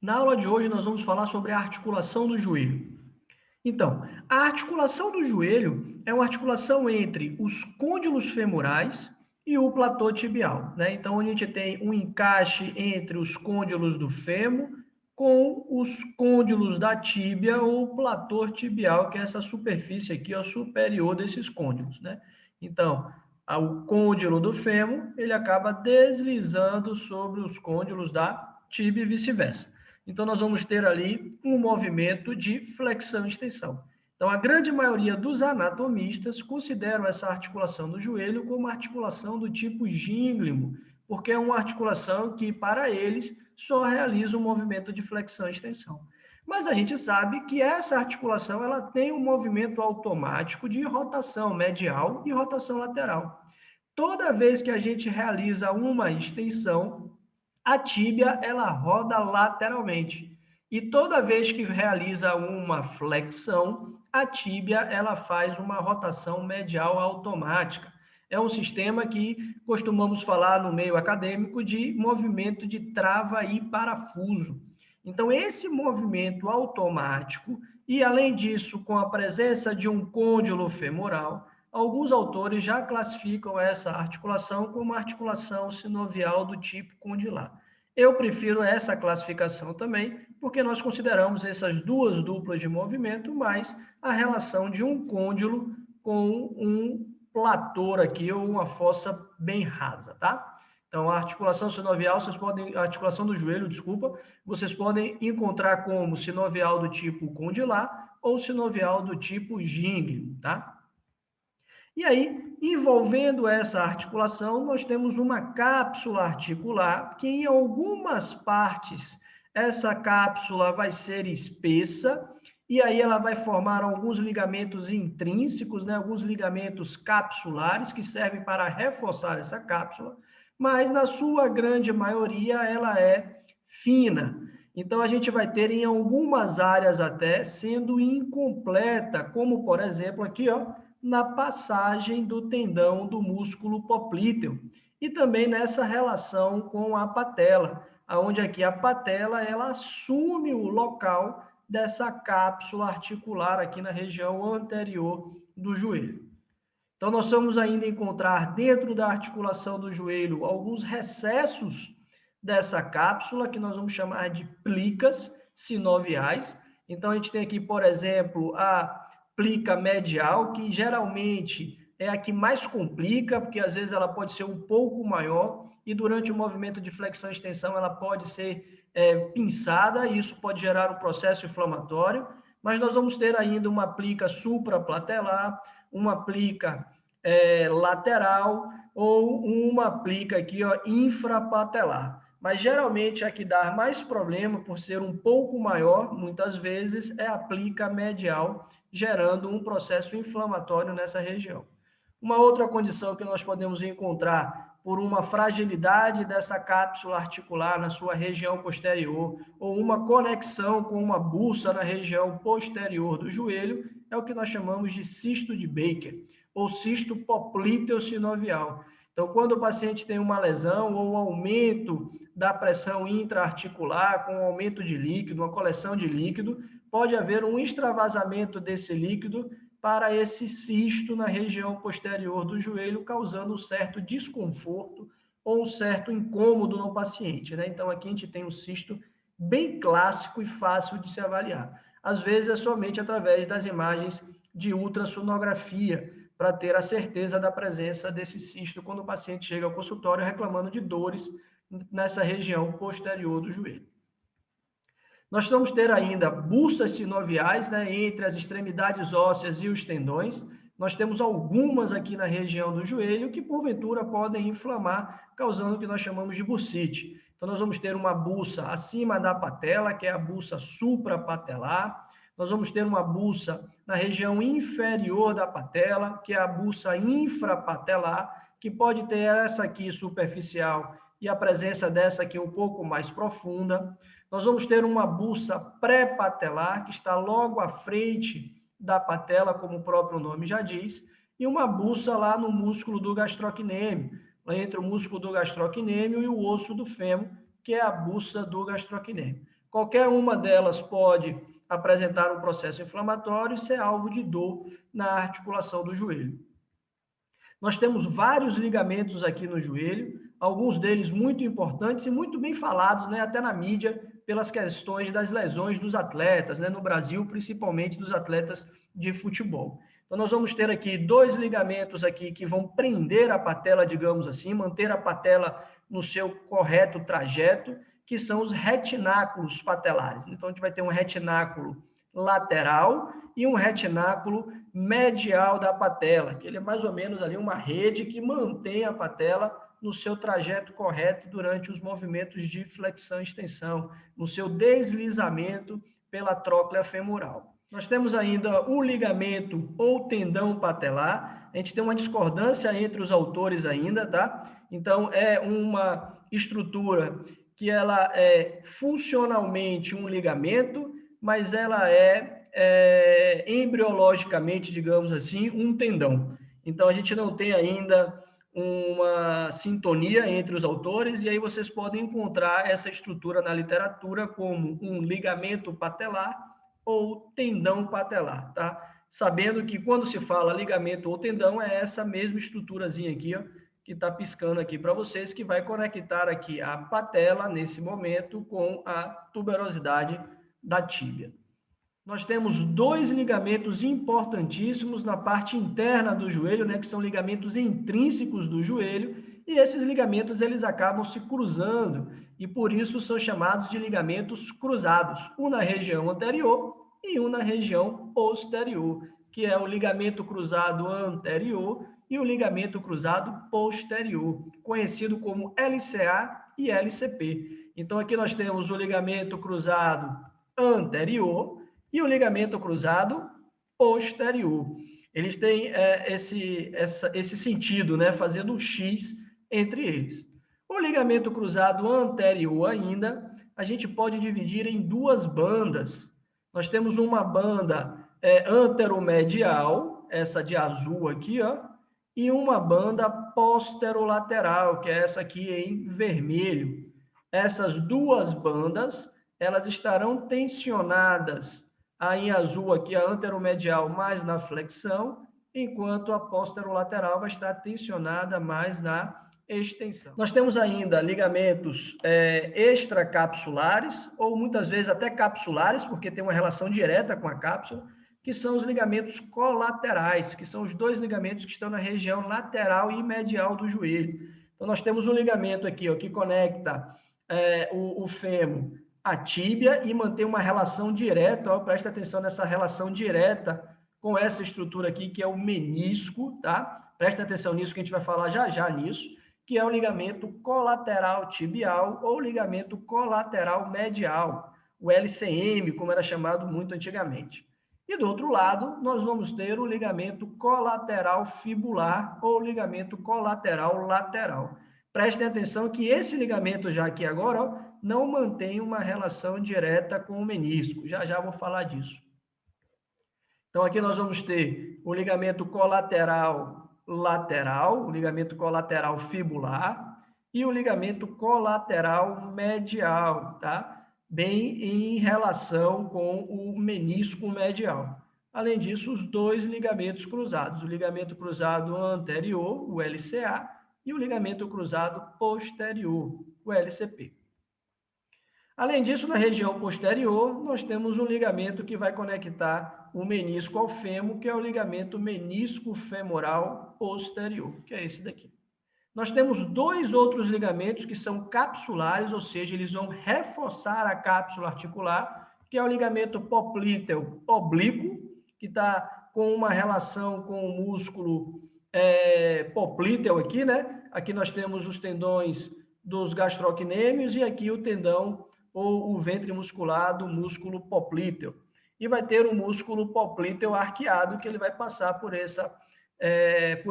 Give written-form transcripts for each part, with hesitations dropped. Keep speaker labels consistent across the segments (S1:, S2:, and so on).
S1: Na aula de hoje nós vamos falar sobre a articulação do joelho. Então, a articulação do joelho é uma articulação entre os côndilos femorais e o platô tibial, né? Então, a gente tem um encaixe entre os côndilos do fêmur com os côndilos da tíbia ou platô tibial, que é essa superfície aqui, ó, superior desses côndilos, né? Então, o côndilo do fêmur, ele acaba deslizando sobre os côndilos da tíbia e vice-versa. Então, nós vamos ter ali um movimento de flexão e extensão. Então, a grande maioria dos anatomistas consideram essa articulação do joelho como uma articulação do tipo gínglimo, porque é uma articulação que, para eles, só realiza um movimento de flexão e extensão. Mas a gente sabe que essa articulação ela tem um movimento automático de rotação medial e rotação lateral. Toda vez que a gente realiza uma extensão, a tíbia ela roda lateralmente. E toda vez que realiza uma flexão, a tíbia ela faz uma rotação medial automática. É um sistema que costumamos falar no meio acadêmico de movimento de trava e parafuso. Então, esse movimento automático, e além disso, com a presença de um côndilo femoral, alguns autores já classificam essa articulação como articulação sinovial do tipo condilar. Eu prefiro essa classificação também, porque nós consideramos essas duas duplas de movimento, mais a relação de um côndilo com um platô aqui, ou uma fossa bem rasa, tá? Então, a articulação sinovial, a articulação do joelho, desculpa, vocês podem encontrar como sinovial do tipo condilar ou sinovial do tipo gínglio, tá? E aí, envolvendo essa articulação, nós temos uma cápsula articular, que em algumas partes essa cápsula vai ser espessa, e aí ela vai formar alguns ligamentos intrínsecos, né, alguns ligamentos capsulares que servem para reforçar essa cápsula, mas na sua grande maioria ela é fina. Então a gente vai ter em algumas áreas até sendo incompleta, como por exemplo aqui, ó, na passagem do tendão do músculo poplíteo e também nessa relação com a patela, aonde aqui a patela ela assume o local dessa cápsula articular aqui na região anterior do joelho. Então nós vamos ainda encontrar dentro da articulação do joelho alguns recessos dessa cápsula que nós vamos chamar de plicas sinoviais. Então a gente tem aqui, por exemplo, a plica medial, que geralmente é a que mais complica, porque às vezes ela pode ser um pouco maior e durante o movimento de flexão e extensão ela pode ser pinçada e isso pode gerar um processo inflamatório, mas nós vamos ter ainda uma plica suprapatelar, uma plica lateral ou uma plica aqui, ó, infrapatelar. Mas geralmente a que dá mais problema, por ser um pouco maior, muitas vezes, é a plica medial, gerando um processo inflamatório nessa região. Uma outra condição que nós podemos encontrar por uma fragilidade dessa cápsula articular na sua região posterior, ou uma conexão com uma bursa na região posterior do joelho, é o que nós chamamos de cisto de Baker, ou cisto poplíteo sinovial. Então, quando o paciente tem uma lesão ou aumento da pressão intraarticular, com aumento de líquido, uma coleção de líquido, pode haver um extravasamento desse líquido para esse cisto na região posterior do joelho, causando um certo desconforto ou um certo incômodo no paciente, né? Então, aqui a gente tem um cisto bem clássico e fácil de se avaliar. Às vezes é somente através das imagens de ultrassonografia, para ter a certeza da presença desse cisto quando o paciente chega ao consultório reclamando de dores nessa região posterior do joelho. Nós vamos ter ainda bursas sinoviais, né, entre as extremidades ósseas e os tendões. Nós temos algumas aqui na região do joelho que, porventura, podem inflamar, causando o que nós chamamos de bursite. Então, nós vamos ter uma bursa acima da patela, que é a bursa suprapatelar. Nós vamos ter uma bursa na região inferior da patela, que é a bursa infrapatelar, que pode ter essa aqui superficial e a presença dessa aqui um pouco mais profunda. Nós vamos ter uma bursa pré-patelar, que está logo à frente da patela, como o próprio nome já diz, e uma bursa lá no músculo do gastrocnêmio, entre o músculo do gastrocnêmio e o osso do fêmur, que é a bursa do gastrocnêmio. Qualquer uma delas pode apresentar um processo inflamatório e ser alvo de dor na articulação do joelho. Nós temos vários ligamentos aqui no joelho, alguns deles muito importantes e muito bem falados, né, até na mídia, pelas questões das lesões dos atletas, né, no Brasil, principalmente dos atletas de futebol. Então, nós vamos ter aqui 2 ligamentos aqui que vão prender a patela, digamos assim, manter a patela no seu correto trajeto, que são os retináculos patelares. Então, a gente vai ter um retináculo lateral e um retináculo medial da patela, que ele é mais ou menos ali uma rede que mantém a patela no seu trajeto correto durante os movimentos de flexão e extensão, no seu deslizamento pela tróclea femoral. Nós temos ainda o ligamento ou tendão patelar. A gente tem uma discordância entre os autores ainda, tá? Então, é uma estrutura que ela é funcionalmente um ligamento, mas ela é embriologicamente, digamos assim, um tendão. Então, a gente não tem ainda uma sintonia entre os autores, e aí vocês podem encontrar essa estrutura na literatura como um ligamento patelar ou tendão patelar, tá? Sabendo que quando se fala ligamento ou tendão, é essa mesma estruturazinha aqui, ó, que está piscando aqui para vocês, que vai conectar aqui a patela, nesse momento, com a tuberosidade da tíbia. Nós temos 2 ligamentos importantíssimos na parte interna do joelho, né, que são ligamentos intrínsecos do joelho, e esses ligamentos eles acabam se cruzando e por isso são chamados de ligamentos cruzados, um na região anterior e um na região posterior, que é o ligamento cruzado anterior e o ligamento cruzado posterior, conhecido como LCA e LCP. Então aqui nós temos o ligamento cruzado anterior e o ligamento cruzado posterior. Eles têm esse sentido, né, fazendo um X entre eles. O ligamento cruzado anterior ainda, a gente pode dividir em 2 bandas. Nós temos uma banda anteromedial, essa de azul aqui, ó, e uma banda posterolateral, que é essa aqui em vermelho. Essas 2 bandas, elas estarão tensionadas aí em azul aqui a anteromedial mais na flexão, enquanto a posterolateral vai estar tensionada mais na extensão. Nós temos ainda ligamentos extracapsulares, ou muitas vezes até capsulares, porque tem uma relação direta com a cápsula, que são os ligamentos colaterais, que são os 2 ligamentos que estão na região lateral e medial do joelho. Então, nós temos um ligamento aqui, ó, que conecta o fêmur a tíbia e manter uma relação direta, ó, presta atenção nessa relação direta com essa estrutura aqui, que é o menisco, tá? Presta atenção nisso, que a gente vai falar já já nisso, que é o ligamento colateral tibial ou ligamento colateral medial, o LCM, como era chamado muito antigamente. E do outro lado, nós vamos ter o ligamento colateral fibular ou ligamento colateral lateral. Prestem atenção que esse ligamento já aqui agora, ó, não mantém uma relação direta com o menisco. Já já vou falar disso. Então, aqui nós vamos ter o ligamento colateral lateral, o ligamento colateral fibular e o ligamento colateral medial, tá? Bem em relação com o menisco medial. Além disso, os 2 ligamentos cruzados, o ligamento cruzado anterior, o LCA, e o ligamento cruzado posterior, o LCP. Além disso, na região posterior, nós temos um ligamento que vai conectar o menisco ao fêmur, que é o ligamento menisco femoral posterior, que é esse daqui. Nós temos 2 outros ligamentos que são capsulares, ou seja, eles vão reforçar a cápsula articular, que é o ligamento poplíteo oblíquo, que está com uma relação com o músculo poplíteo aqui, né? Aqui nós temos os tendões dos gastrocnêmios e aqui o tendão ou o ventre muscular do músculo poplíteo. E vai ter um músculo poplíteo arqueado que ele vai passar por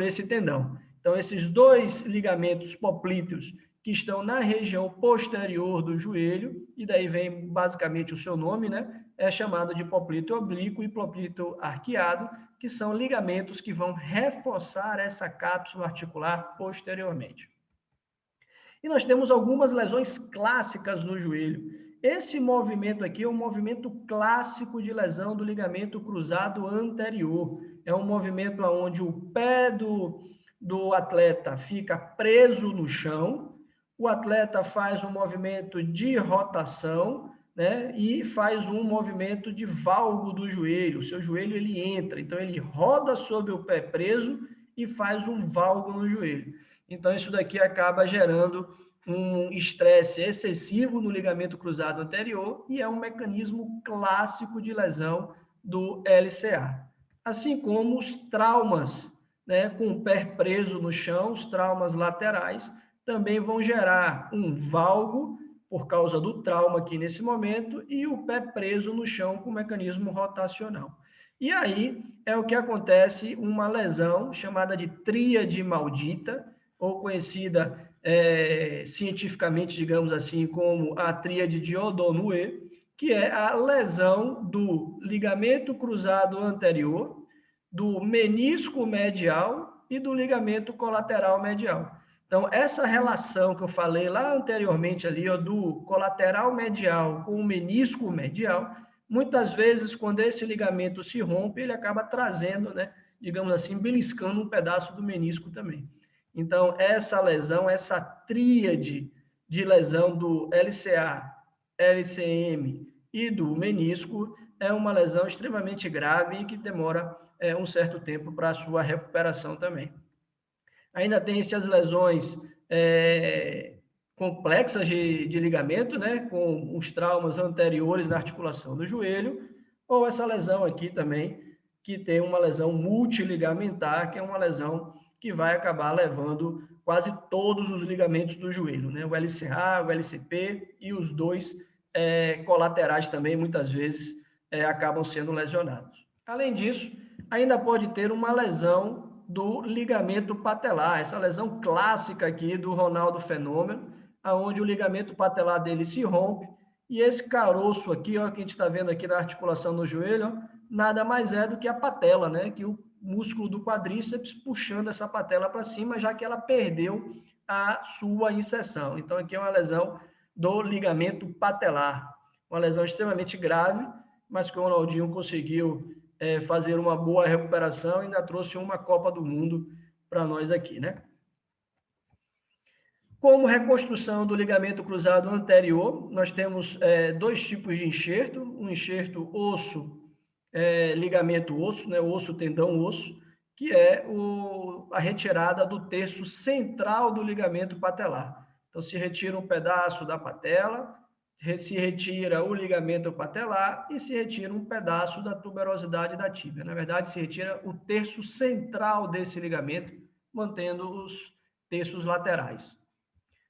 S1: esse tendão. Então, esses 2 ligamentos poplíteos que estão na região posterior do joelho, e daí vem basicamente o seu nome, né? É chamado de poplíteo oblíquo e poplíteo arqueado, que são ligamentos que vão reforçar essa cápsula articular posteriormente. E nós temos algumas lesões clássicas no joelho, Esse movimento aqui é um movimento clássico de lesão do ligamento cruzado anterior. É um movimento onde o pé do atleta fica preso no chão, o atleta faz um movimento de rotação, né, e faz um movimento de valgo do joelho. O seu joelho ele entra, então ele roda sobre o pé preso e faz um valgo no joelho. Então isso daqui acaba gerando um estresse excessivo no ligamento cruzado anterior e é um mecanismo clássico de lesão do LCA. Assim como os traumas, né, com o pé preso no chão, os traumas laterais, também vão gerar um valgo por causa do trauma aqui nesse momento e o pé preso no chão com mecanismo rotacional. E aí é o que acontece uma lesão chamada de tríade maldita, ou conhecida cientificamente, digamos assim, como a tríade de O'Donoghue, que é a lesão do ligamento cruzado anterior, do menisco medial e do ligamento colateral medial. Então, essa relação que eu falei lá anteriormente ali, ó, do colateral medial com o menisco medial, muitas vezes, quando esse ligamento se rompe, ele acaba trazendo, né, digamos assim, beliscando um pedaço do menisco também. Então, essa lesão, essa tríade de lesão do LCA, LCM e do menisco é uma lesão extremamente grave e que demora um certo tempo para a sua recuperação também. Ainda tem essas lesões complexas de ligamento, né, com os traumas anteriores na articulação do joelho, ou essa lesão aqui também, que tem uma lesão multiligamentar, que é uma lesão que vai acabar levando quase todos os ligamentos do joelho, né? O LCA, o LCP e os dois colaterais também, muitas vezes, acabam sendo lesionados. Além disso, ainda pode ter uma lesão do ligamento patelar, essa lesão clássica aqui do Ronaldo Fenômeno, onde o ligamento patelar dele se rompe, e esse caroço aqui, ó, que a gente está vendo aqui na articulação do joelho, ó, nada mais é do que a patela, né? Que o músculo do quadríceps puxando essa patela para cima, já que ela perdeu a sua inserção. Então, aqui é uma lesão do ligamento patelar, uma lesão extremamente grave, mas que o Ronaldinho conseguiu fazer uma boa recuperação e ainda trouxe uma Copa do Mundo para nós aqui, né? Como reconstrução do ligamento cruzado anterior, nós temos dois tipos de enxerto, um enxerto osso, ligamento osso, né, osso, tendão, osso, que é a retirada do terço central do ligamento patelar. Então, se retira um pedaço da patela, se retira o ligamento patelar e se retira um pedaço da tuberosidade da tíbia. Na verdade, se retira o terço central desse ligamento, mantendo os terços laterais.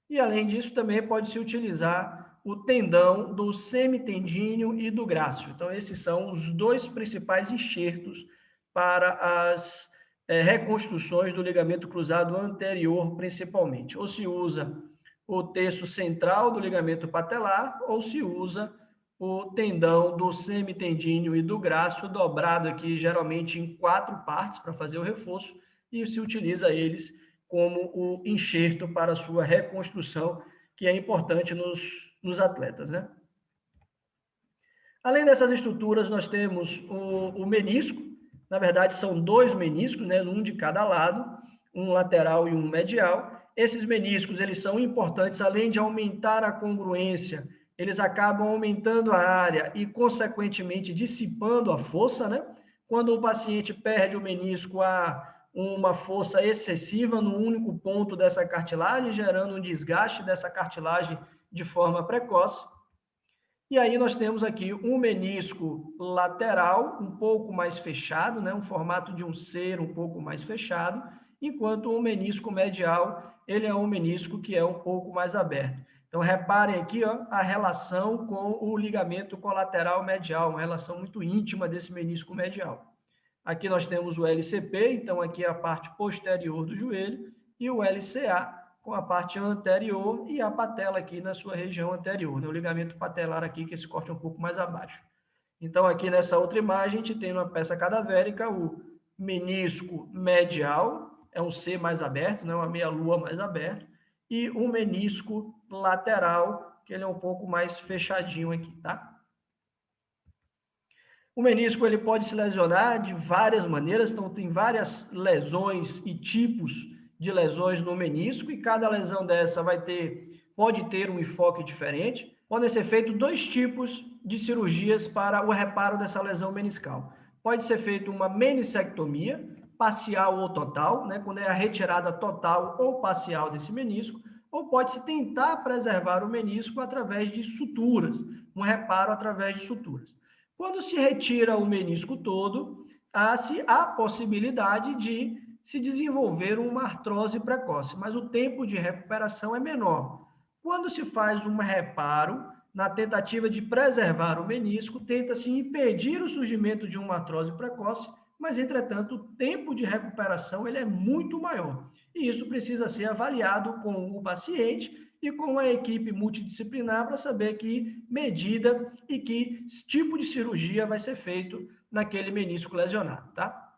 S1: E, além disso, também pode-se utilizar o tendão do semitendíneo e do grácil. Então, esses são os dois principais enxertos para as reconstruções do ligamento cruzado anterior, principalmente. Ou se usa o terço central do ligamento patelar, ou se usa o tendão do semitendíneo e do grácil, dobrado aqui, geralmente em 4 partes, para fazer o reforço, e se utiliza eles como o enxerto para a sua reconstrução, que é importante nos atletas, né? Além dessas estruturas, nós temos o menisco. Na verdade, são dois meniscos, né? Um de cada lado, um lateral e um medial. Esses meniscos, eles são importantes, além de aumentar a congruência, eles acabam aumentando a área e, consequentemente, dissipando a força, né? Quando o paciente perde o menisco, uma força excessiva no único ponto dessa cartilagem, gerando um desgaste dessa cartilagem de forma precoce. E aí nós temos aqui um menisco lateral um pouco mais fechado, né? Um formato de um ser um pouco mais fechado, enquanto o menisco medial, ele é um menisco que é um pouco mais aberto. Então, reparem aqui, ó, a relação com o ligamento colateral medial, uma relação muito íntima desse menisco medial. Aqui nós temos o LCP, então aqui é a parte posterior do joelho, e o LCA com a parte anterior e a patela aqui na sua região anterior, né? O ligamento patelar aqui, que esse corte é um pouco mais abaixo. Então, aqui nessa outra imagem, a gente tem uma peça cadavérica, o menisco medial, é um C mais aberto, né? Uma meia-lua mais aberto, e o menisco lateral, que ele é um pouco mais fechadinho aqui, tá? O menisco ele pode se lesionar de várias maneiras, então tem várias lesões e tipos de lesões no menisco, e cada lesão dessa pode ter um enfoque diferente. Podem ser feitos 2 tipos de cirurgias para o reparo dessa lesão meniscal. Pode ser feita uma menissectomia, parcial ou total, né, quando é a retirada total ou parcial desse menisco, ou pode-se tentar preservar o menisco através de suturas, um reparo através de suturas. Quando se retira o menisco todo, há-se a possibilidade de se desenvolver uma artrose precoce, mas o tempo de recuperação é menor. Quando se faz um reparo, na tentativa de preservar o menisco, tenta-se impedir o surgimento de uma artrose precoce, mas, entretanto, o tempo de recuperação ele é muito maior. E isso precisa ser avaliado com o paciente e com a equipe multidisciplinar para saber que medida e que tipo de cirurgia vai ser feito naquele menisco lesionado, tá?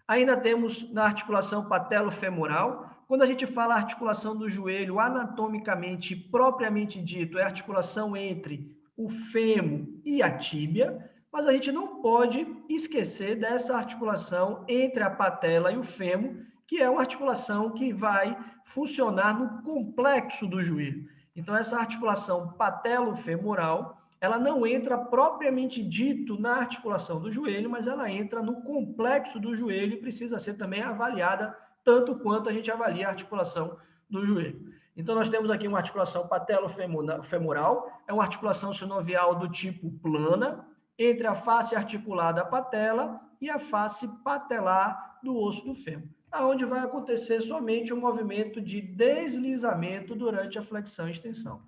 S1: Ainda temos na articulação patelofemoral. Quando a gente fala articulação do joelho, anatomicamente, propriamente dito, é a articulação entre o fêmur e a tíbia, mas a gente não pode esquecer dessa articulação entre a patela e o fêmur, que é uma articulação que vai funcionar no complexo do joelho. Então, essa articulação patelofemoral, ela não entra propriamente dito na articulação do joelho, mas ela entra no complexo do joelho e precisa ser também avaliada tanto quanto a gente avalia a articulação do joelho. Então, nós temos aqui uma articulação patelofemoral, é uma articulação sinovial do tipo plana, entre a face articular da patela e a face patelar do osso do fêmur, onde vai acontecer somente um movimento de deslizamento durante a flexão e extensão.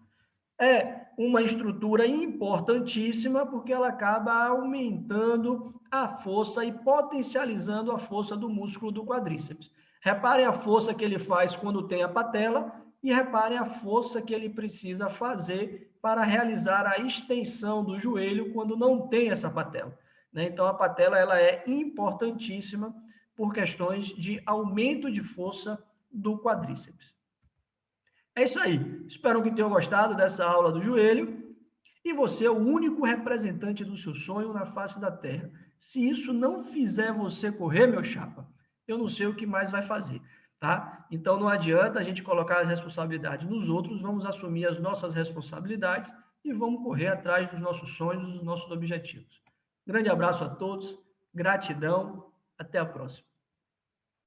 S1: É uma estrutura importantíssima porque ela acaba aumentando a força e potencializando a força do músculo do quadríceps. Reparem a força que ele faz quando tem a patela e reparem a força que ele precisa fazer para realizar a extensão do joelho quando não tem essa patela. Então, a patela ela é importantíssima por questões de aumento de força do quadríceps. É isso aí. Espero que tenham gostado dessa aula do joelho. E você é o único representante do seu sonho na face da Terra. Se isso não fizer você correr, meu chapa, eu não sei o que mais vai fazer, tá? Então não adianta a gente colocar as responsabilidades nos outros, vamos assumir as nossas responsabilidades e vamos correr atrás dos nossos sonhos, dos nossos objetivos. Grande abraço a todos, gratidão, até a próxima.